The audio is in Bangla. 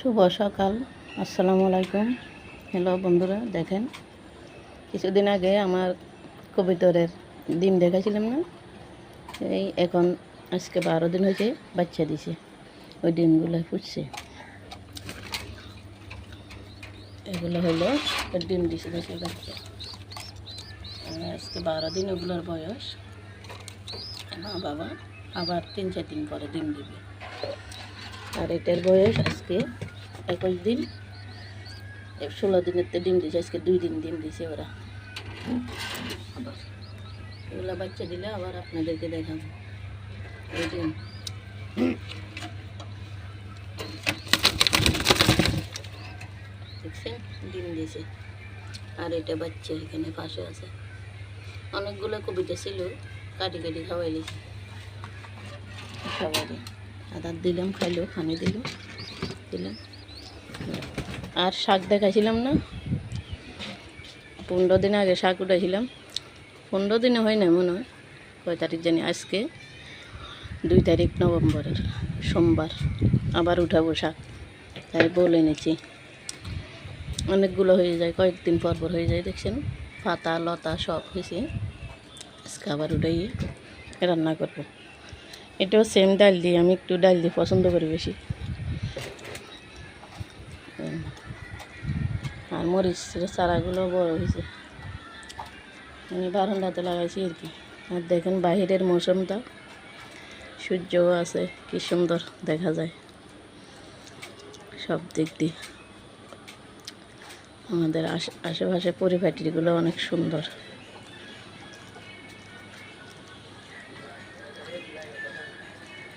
শুভ সকাল, আসসালামু আলাইকুম। হ্যালো বন্ধুরা, দেখেন কিছুদিন আগে আমার কবিতরের ডিম দেখাছিলাম না, এই এখন আজকে 12 দিন হয়েছে বাচ্চা দিছে। ওই ডিমগুলো ফুটছে, এগুলো হলো ডিম দিছে দেশে বাচ্চা। আজকে 12 দিন ওগুলোর বয়স। মা বাবা আবার 3-4 দিন পরে ডিম দিবে। আর এটার বয়স আজকে 21 দিন। 16 দিনের ডিম দিছে, আজকে 2 দিন ডিম দিছে ওরা। আবার এগুলো বাচ্চা দিলে আবার আপনাদেরকে দেখাবো। এই ডিম দেখছেন, ডিম দিছে। আর এটা বাচ্চা এখানে পাশে আছে। অনেকগুলো কবিতা ছিল, কাটি কাটি খাওয়াই দিয়েছি সবাই। আদার দিলাম, খাইলো, পানি দিলাম। আর শাক দেখাইছিলাম না, 15 দিন আগে শাক উঠাইছিলাম। 15 দিনে হয় না মনে হয়, কয় তারিখ জানি, আজকে 2 তারিখ নভেম্বরের সোমবার আবার উঠাবো শাক, তাই বলে এনেছি। অনেকগুলো হয়ে যায়, কয়েকদিন পর পর হয়ে যায়। দেখছেন পাতা লতা সব হয়েছে। আজকে আবার উঠাই রান্না করব। এটাও সেম ডাল দিয়ে, আমি একটু ডাল দিয়ে পছন্দ করি বেশি। আর মরিচের চারাগুলো বড় হয়েছে, মানে বারান্দাতে লাগাইছি আর কি। আর দেখেন বাহিরের মৌসুমটা, সূর্যও আছে, কি সুন্দর দেখা যায় সব দিক দিয়ে। আমাদের আশেপাশে পরিপাটিগুলো অনেক সুন্দর।